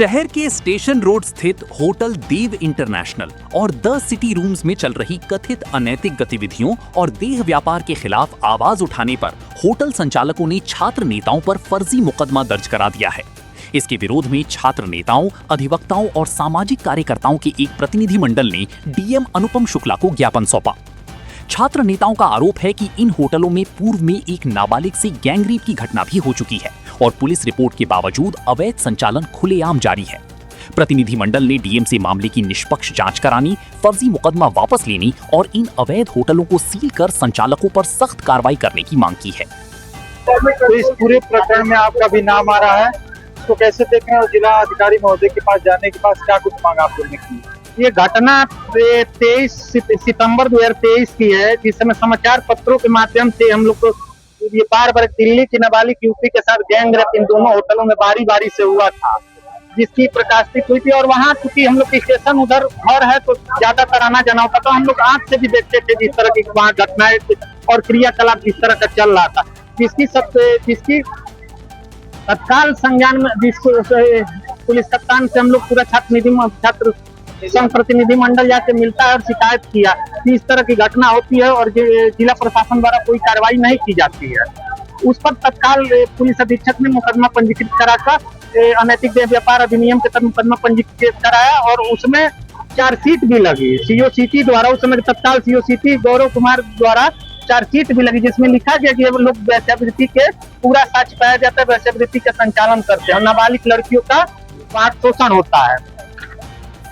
शहर के station road स्थित होटल देव इंटरनेशनल और द सिटी रूम्स में चल रही कथित अनैतिक गतिविधियों और देह व्यापार के खिलाफ आवाज उठाने पर होटल संचालकों ने छात्र नेताओं पर फर्जी मुकदमा दर्ज करा दिया है। इसके विरोध में छात्र नेताओं, अधिवक्ताओं और सामाजिक कार्यकर्ताओं के एक प्रतिनिधि मंडल ने डीएम अनुपम शुक्ला को ज्ञापन सौंपा। छात्र नेताओं का आरोप है कि इन होटलों में पूर्व में एक नाबालिग से गैंगरेप की घटना भी हो चुकी है और पुलिस रिपोर्ट के बावजूद अवैध संचालन खुलेआम जारी है। प्रतिनिधि मंडल ने डीएम से मामले की निष्पक्ष जांच करानी, फर्जी मुकदमा वापस लेनी और इन अवैध होटलों को सील कर संचालकों पर सख्त कार्रवाई करने की मांग की है। तो इस पूरे प्रकरण में आपका भी नाम आ रहा है, तो कैसे देख रहे हैं? जिला अधिकारी महोदय के पास जाने के पास क्या कुछ मांग आप लोगों ने की? ये घटना 23 सितंबर 2023 की है, जिस समय समाचार पत्रों के माध्यम से हम लोग को ये बार दिल्ली की नाबालिग युवती के साथ गैंगरेप इन दोनों होटलों में बारी बारी से हुआ था, जिसकी प्रकाशित हुई थी। और वहाँ चूंकि हम लोग की स्टेशन उधर घर है तो ज्यादातर आना जाना होता, तो हम लोग आंख से भी देखते थे जिस तरह की वहाँ घटनाएं और क्रियाकलाप जिस तरह का चल रहा था, जिसकी तत्काल संज्ञान में पुलिस कप्तान से हम लोग पूरा छात्र संघ प्रतिनिधि मंडल जाके मिलता है और शिकायत किया कि इस तरह की घटना होती है और जिला प्रशासन द्वारा कोई कार्रवाई नहीं की जाती है। उस पर तत्काल पुलिस अधीक्षक ने मुकदमा पंजीकृत कराकर अनैतिक देह व्यापार अधिनियम के तहत मुकदमा पंजीकृत कराया और उसमें चार्जशीट भी लगी सीओ सिटी द्वारा। उस समय तत्काल सीओ सिटी गौरव कुमार द्वारा चार्जशीट भी लगी, जिसमें लिखा गया कि लोग वैश्यावृत्ति के पूरा साक्ष्य पाया जाता है, वैश्यावृत्ति का संचालन करते हैं और नाबालिग लड़कियों का शोषण होता है।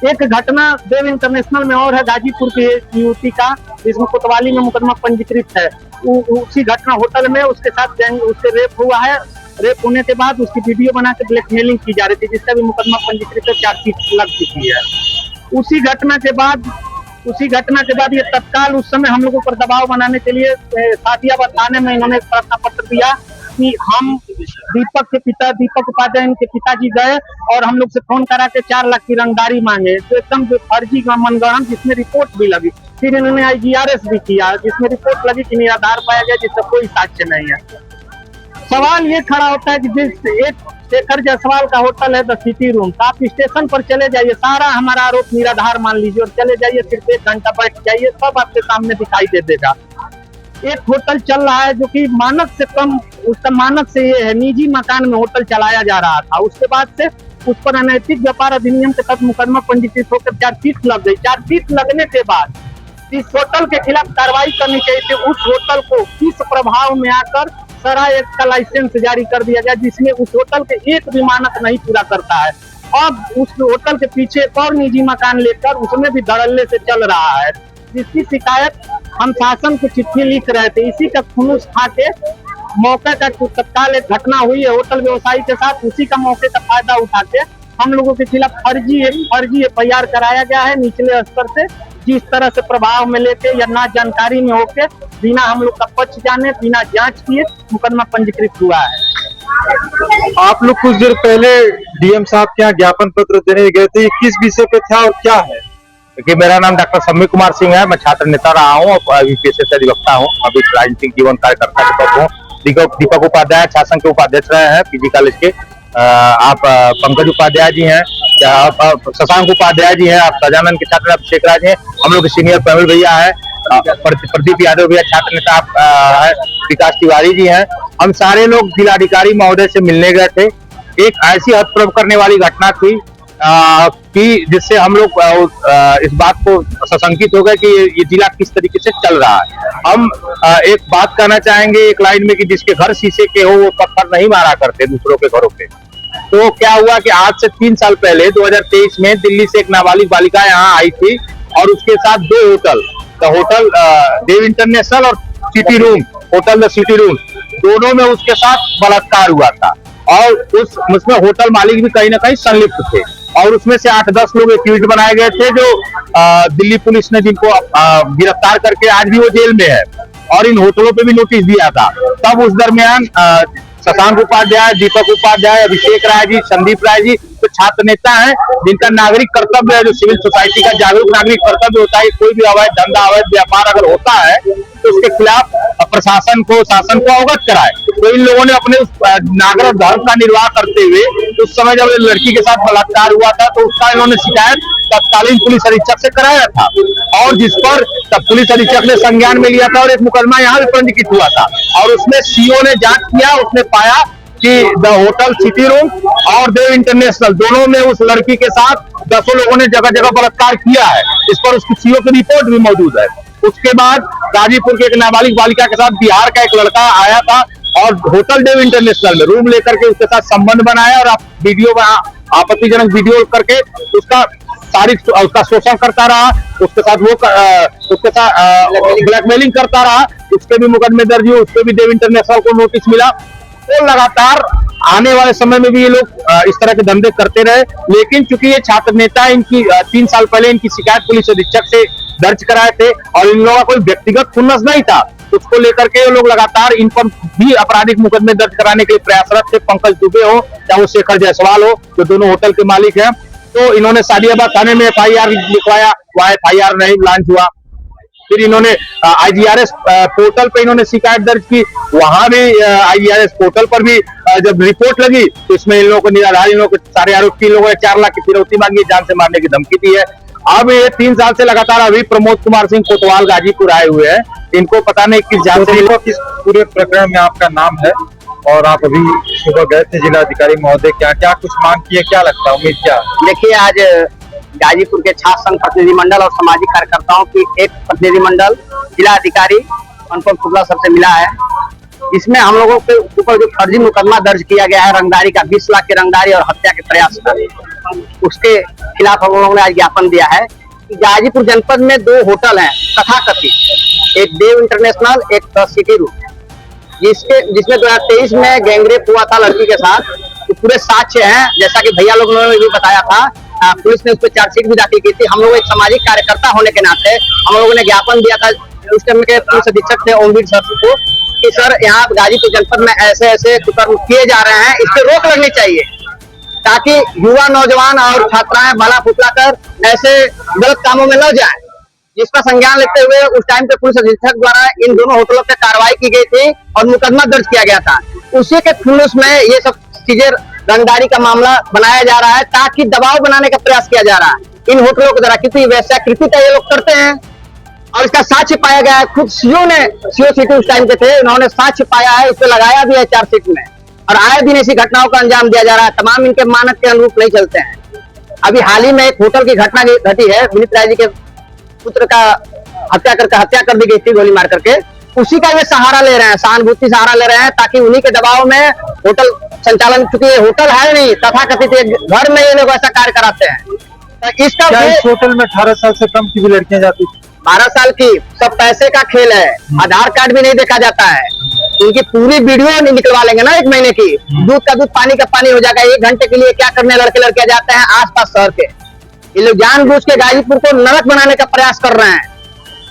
एक घटना देव इंटरनेशनल में और है, गाजीपुर की युवती का, जिसमें कोतवाली में मुकदमा पंजीकृत है। उसी घटना होटल में उसके साथ उससे रेप हुआ है। रेप होने के बाद उसकी वीडियो बना के ब्लैकमेलिंग की जा रही थी, जिसका भी मुकदमा पंजीकृत चार्जशीट लग चुकी है। उसी घटना के बाद ये तत्काल उस समय हम लोगों पर दबाव बनाने के लिए सादियाबाद थाने में इन्होंने प्रार्थना पत्र दिया कि हम दीपक उपाध्याय इनके पिताजी गए और हम लोग से फोन करा के 4 लाख की रंगदारी मांगे, तो एकदम फर्जी मनगढ़ंत, जिसमें रिपोर्ट भी लगी। फिर इन्होंने IGRS भी किया, जिसमें रिपोर्ट लगी कि निराधार पाया गया, जिसका कोई साक्ष्य नहीं है। सवाल ये खड़ा होता है कि जिस एक शेखर जायसवाल का होटल है द सिटी रूम, आप स्टेशन पर चले जाइए, सारा हमारा आरोप निराधार मान लीजिए और चले जाइए, सिर्फ 1 घंटा बैठ जाइए, सब आपके सामने दिखाई दे देगा। एक होटल चल रहा है जो कि मानक से कम, उसका मानक से ये है, निजी मकान में होटल चलाया जा रहा था। उसके बाद से उस पर अनैतिक व्यापार अधिनियम के तहत मुकदमा पंजीकृत होकर चार्जशीट लग गई। चार्जशीट लगने के बाद इस होटल के खिलाफ कार्रवाई करनी चाहिए थी। उस होटल को किस प्रभाव में आकर सराय एक्ट का लाइसेंस जारी कर दिया गया, जिसमें उस होटल के एक भी मानक नहीं पूरा करता है। अब उस होटल के पीछे एक और निजी मकान लेकर उसमें भी धड़ल्ले से चल रहा है, जिसकी शिकायत हम शासन को चिट्ठी लिख रहे थे। इसी का खुनुस खा के मौके का तत्काल एक घटना हुई है होटल व्यवसायी के साथ, उसी का मौके का फायदा उठा के हम लोगों के खिलाफ फर्जी FIR कराया गया है निचले स्तर से, जिस तरह से प्रभाव में लेके या ना जानकारी में होके बिना हम लोग का पक्ष जाने, बिना जांच किए मुकदमा पंजीकृत हुआ है। आप लोग कुछ देर पहले डीएम साहब के यहाँ ज्ञापन पत्र देने गए थे, किस विषय पे था और क्या है? देखिए, मेरा नाम डॉक्टर सम्मी कुमार सिंह है, मैं छात्र नेता रहा हूँ और अभी पेशे से अधिवक्ता हूँ, अभी राजनीतिक जीवन कार्यकर्ता के तौर पर। दीपक उपाध्याय छात्र संघ के उपाध्यक्ष रहे हैं PG कॉलेज के। आप पंकज उपाध्याय जी हैं, शशांक उपाध्याय जी हैं, आप सजानंद के छात्र अभिषेक राज हैं, हम लोग के सीनियर प्रवीण भैया है, प्रदीप यादव भैया छात्र नेता है, विकास तिवारी जी हैं। हम सारे लोग जिलाधिकारी महोदय से मिलने गए थे। एक ऐसी हतप्रभ करने वाली घटना थी कि जिससे हम लोग इस बात को सशंकित हो गए कि ये जिला किस तरीके से चल रहा है। हम एक बात कहना चाहेंगे एक लाइन में कि जिसके घर शीशे के हो वो पत्थर नहीं मारा करते दूसरों के घरों पे। तो क्या हुआ कि आज से 3 साल पहले 2023 में दिल्ली से एक नाबालिग बालिका यहाँ आई थी और उसके साथ 2 hotel, the hotel Dev international और city room, hotel the city room, दोनों में उसके साथ बलात्कार हुआ था और उसमें होटल मालिक भी कहीं ना कहीं संलिप्त थे और उसमें से 8-10 लोग एक्यूज्ड बनाए गए थे, जो दिल्ली पुलिस ने जिनको गिरफ्तार करके आज भी वो जेल में है और इन होटलों पे भी नोटिस दिया था। तब उस दरमियान शशांक उपाध्याय, दीपक उपाध्याय, अभिषेक राय जी, संदीप राय जी तो छात्र नेता हैं, जिनका नागरिक कर्तव्य है, जो सिविल सोसाइटी का जागरूक नागरिक कर्तव्य होता है। कोई भी अवैध धंधा, अवैध व्यापार अगर होता है तो उसके खिलाफ शासन को अवगत कराए। तो इन लोगों ने अपने उस नागरिक धर्म का निर्वाह करते हुए उस समय जब लड़की के साथ बलात्कार हुआ था तो उसका इन्होंने शिकायत तत्कालीन पुलिस अधीक्षक से कराया था, और जिस पर तब पुलिस अधीक्षक ने संज्ञान में लिया था और एक मुकदमा यहाँ भी पंजीकृत हुआ था। और उसमें सीओ ने जांच किया, उसने पाया कि द होटल सिटी रूम और देव इंटरनेशनल दोनों में उस लड़की के साथ 10 लोगों ने जगह जगह बलात्कार किया है। इस पर उसकी सीओ की रिपोर्ट भी मौजूद है। उसके बाद गाजीपुर के एक नाबालिग बालिका के साथ बिहार का एक लड़का आया था और होटल देव इंटरनेशनल में रूम लेकर के उसके साथ संबंध बनाया और वीडियो आपत्तिजनक वीडियो करके उसका उसका शोषण करता रहा, उसके साथ ब्लैकमेलिंग करता रहा। उसके भी मुकदमे दर्ज हुए, उसके भी देव इंटरनेशनल को नोटिस मिला। तो लगातार आने वाले समय में भी ये लोग इस तरह के धंधे करते रहे, लेकिन चूंकि ये छात्र नेता इनकी 3 साल पहले इनकी शिकायत पुलिस अधीक्षक से दर्ज कराए थे और इन लोगों का कोई व्यक्तिगत खुन्नस नहीं था, उसको लेकर के ये लोग लगातार इन पर भी आपराधिक मुकदमे दर्ज कराने के लिए प्रयासरत थे। पंकज दुबे हो चाहे वो शेखर जायसवाल हो, जो दोनों होटल के मालिक हैं, तो इन्होंने सादियाबाद थाने में FIR लिखवाया, वहां FIR नहीं लॉन्च हुआ। फिर इन्होंने IGRS पोर्टल पे इन्होंने शिकायत दर्ज की, वहां भी IGRS पोर्टल पर भी जब रिपोर्ट लगी तो इसमें इन लोगों को निराधार, इन लोगों को सारे आरोपी लोगों ने 4 लाख की फिरौती मांगी, जान से मारने की धमकी दी है। अब ये 3 साल से लगातार अभी प्रमोद कुमार सिंह कोतवाल गाजीपुर आए हुए हैं, इनको पता नहीं किस जान से किस पूरे प्रकरण में आपका नाम है और आप अभी सुबह गए थे जिलाधिकारी महोदय क्या कुछ मांग की है, क्या लगता है, उम्मीद क्या? देखिए, आज गाजीपुर के छात्र संघ प्रतिनिधिमंडल और सामाजिक कार्यकर्ताओं की एक प्रतिनिधिमंडल जिला अधिकारी अनुपम शुक्ला सर से मिला है, जिसमें हम लोगों के ऊपर जो फर्जी मुकदमा दर्ज किया गया है रंगदारी का, 20 लाख की रंगदारी और हत्या के प्रयास का, उसके खिलाफ हम लोगों ने आज ज्ञापन दिया है कि गाजीपुर जनपद में 2 होटल हैं तथाकथित, एक देव इंटरनेशनल, एक द सिटी रूम, जिसमें 2023 में गैंगरेप हुआ था लड़की के साथ। तो पूरे साक्ष्य हैं, जैसा कि भैया लोगों ने भी बताया था, पुलिस ने उस पर चार्जशीट भी दाखिल की थी। हम लोग एक सामाजिक कार्यकर्ता होने के नाते हम लोगों ने ज्ञापन दिया था उस टाइम के पुलिस अधीक्षक थे ओमवीर सर को कि सर यहाँ गाजीपुर जनपद में ऐसे ऐसे कुकर्म किए जा रहे हैं, इस पे रोक लगनी चाहिए ताकि युवा नौजवान और छात्राएं भला फुसला कर ऐसे गलत कामों में न जाए, जिसका संज्ञान लेते हुए उस टाइम पे पुलिस अधीक्षक द्वारा इन दोनों होटलों पे कार्रवाई की गई थी और मुकदमा दर्ज किया गया था। उसी के खुलूस में ये सब चीजें रंगदारी का मामला बनाया जा रहा है ताकि दबाव बनाने का प्रयास किया जा रहा है इन होटलों के द्वारा, क्योंकि वैश्याकृति का ये लोग करते हैं और इसका साक्ष्य पाया गया है। खुद सीओ सिटी उस टाइम के थे, उन्होंने साक्ष्य पाया है, उस पर लगाया भी है चार्जशीट में, और आए दिन ऐसी घटनाओं का अंजाम दिया जा रहा है। तमाम इनके मानक के अनुरूप नहीं चलते हैं। अभी हाल ही में एक होटल की घटना घटी है, विनीत राय जी के पुत्र का हत्या कर दी गई थी गोली मार करके, उसी का ये सहारा ले रहे हैं, सहानुभूति सहारा ले रहे हैं ताकि उन्हीं के दबाव में होटल संचालन, चूंकि ये होटल है नहीं, तथाकथित घर में ये लोग ऐसा कार्य कराते हैं। तो इसका इस होटल में 18 साल से कम की भी लड़कियां जाती थी? 12 साल की, सब पैसे का खेल है, आधार कार्ड भी नहीं देखा जाता है, उनकी पूरी वीडियो निकलवा लेंगे ना 1 महीने की, दूध का दूध पानी का पानी हो जाएगा। 1 घंटे के लिए क्या करने लड़के लड़कियां जाते हैं आसपास शहर के, ये लोग जानबूझ के गाजीपुर को नरक बनाने का प्रयास कर रहे हैं।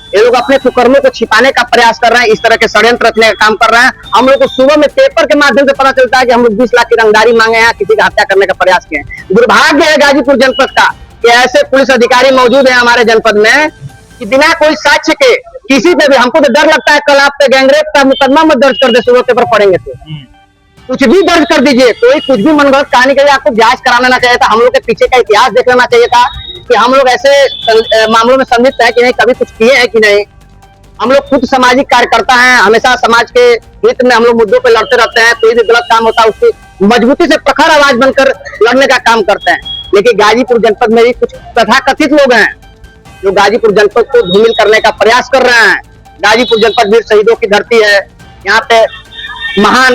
ये लोग अपने कुकर्मों को छिपाने का प्रयास कर रहे हैं, इस तरह के षड्यंत्र रचने का काम कर रहे हैं। हम लोग को सुबह में पेपर के माध्यम से पता चलता है कि हम लोग 20 लाख की रंगदारी मांगे हैं, किसी का हत्या करने का प्रयास किए हैं। दुर्भाग्य है गाजीपुर जनपद का कि ऐसे पुलिस अधिकारी मौजूद है हमारे जनपद में कि बिना कोई साक्ष्य के किसी पे भी, हमको तो डर लगता है कल आप पे गैंगरेप का मुकदमा मत दर्ज कर दे, सुबह पेपर पढ़ेंगे तो कुछ भी दर्ज कर दीजिए, कोई कुछ भी मनगढ़ंत कहानी के लिए आपको जांच करा लेना चाहिए था। हम लोग के पीछे का इतिहास देख लेना चाहिए था कि हम लोग ऐसे मामलों में संलिप्त है कि नहीं, कभी कुछ किए हैं कि नहीं। हम लोग खुद सामाजिक कार्यकर्ता हैं, हमेशा समाज के हित में हम लोग मुद्दों पे लड़ते रहते हैं, कोई भी गलत काम होता है उसकी मजबूती से प्रखर आवाज बनकर लड़ने का काम करते हैं। लेकिन गाजीपुर जनपद में भी कुछ तथाकथित लोग हैं जो गाजीपुर जनपद को धूमिल करने का प्रयास कर रहे हैं। गाजीपुर जनपद वीर शहीदों की धरती है, यहाँ पे महान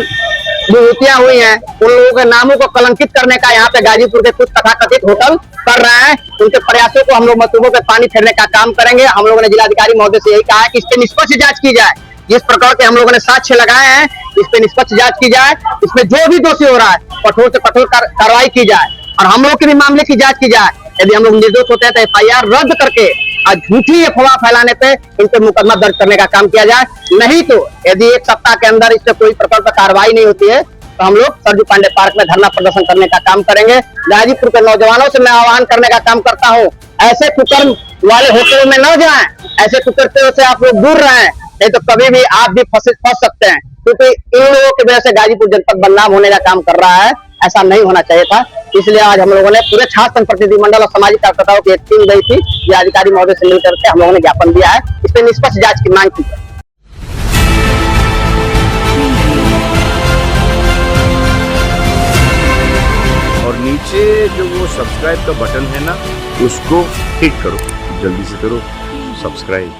विभूतियां हुई हैं, उन लोगों के नामों को कलंकित करने का यहाँ पे गाजीपुर के कुछ तथाकथित होटल कर रहे हैं। उनके प्रयासों को हम लोग मतलबों पे पानी फेरने का काम करेंगे। हम लोगों ने जिलाधिकारी महोदय से यही कहा है कि इस पे निष्पक्ष जांच की जाए, जिस प्रकार के हम लोगों ने साक्ष्य लगाए हैं इस पे निष्पक्ष जांच की जाए, इसमें जो भी दोषी हो रहा है कठोर से कठोर कार्रवाई की जाए और हम लोग के भी मामले की जांच की जाए। यदि हम लोग निर्दोष होते हैं तो FIR रद्द करके और झूठी अफवाह फैलाने पे इन पे मुकदमा दर्ज करने का काम किया जाए। नहीं तो यदि 1 सप्ताह के अंदर इस पे कोई प्रकार का कार्रवाई नहीं होती है तो हम लोग सरजू पांडे पार्क में धरना प्रदर्शन करने का काम करेंगे। गाजीपुर के नौजवानों से मैं आह्वान करने का काम करता हूँ, ऐसे कुकर्म वाले होटलों में न जाएं, ऐसे कुकर्मों से आप लोग दूर रहें, नहीं तो कभी भी आप भी फंस सकते हैं, क्योंकि इन लोगों की वजह से गाजीपुर जनपद बदनाम होने का काम कर रहा है। ऐसा नहीं होना चाहिए था। इसलिए आज हम लोगों ने पूरे छात्र संघ प्रतिनिधि मंडल और सामाजिक कार्यकर्ताओं की एक टीम गई थी, ये अधिकारी महोदय से मिलकर के हम लोगों ने ज्ञापन दिया है, इस पर निष्पक्ष जांच की मांग की है। और नीचे जो वो सब्सक्राइब का बटन है ना, उसको हिट करो, जल्दी से करो सब्सक्राइब।